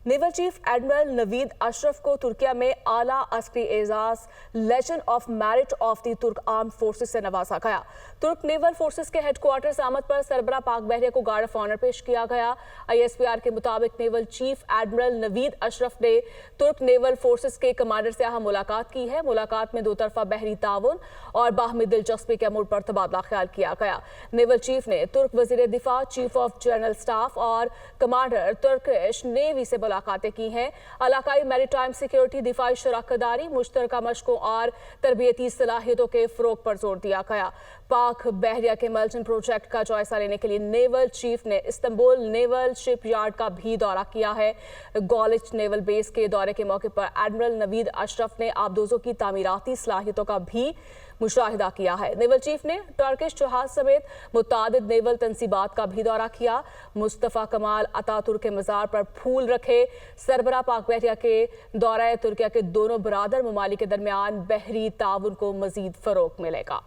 Naval chief admiral Naveed Ashraf को तुर्किया में आला अस्करी एजाज legend of merit of the Turk arm forces से नवाजा गया। तुर्क नेवल फोर्सेस के हेडक्वार्टर्स आमद पर सरबरा पाक बहरिया को गार्ड ऑफ ऑनर पेश किया गया। ISPR के मुताबिक naval chief admiral Naveed Ashraf ने तुर्क नेवल फोर्सेस के कमांडर से अहम मुलाकात की है। मुलाकात में दो तरफा बहरी ताउन और बाहमी दिलचस्पी के अमूर पर तबादला ख्याल किया गया। नेवल चीफ ने तुर्क वजीर दिफा, चीफ ऑफ जनरल स्टाफ और कमांडर तुर्किश नेवी से मुलाकातें की हैं। इलाकाई मैरीटाइम सिक्योरिटी, दिफाई शराकतदारी, मुश्तरका मशकों और तरबियती सलाहियतों के फ़रोग़ पर जोर दिया गया। पाक बहरिया के मल्टन प्रोजेक्ट का जायजा लेने के लिए नेवल चीफ ने इस्तांबुल नेवल शिप यार्ड का भी दौरा किया है। गॉलिच नेवल बेस के दौरे के मौके पर एडमिरल नवीद अशरफ ने आबदोजों की तामीराती सलाहियतों का भी मुशाहिदा किया है। नेवल चीफ ने टर्किश जहाज समेत मुतादिद नेवल तंसीबात का भी दौरा किया। मुस्तफ़ा कमाल अतातुर्क के मज़ार पर फूल रखे। सरबरा पाक बहरिया के दौरा तुर्किया के दोनों बरादर ममालिक के दरमियान बहरी ताउन को मज़ीद फ़रोग़ मिलेगा।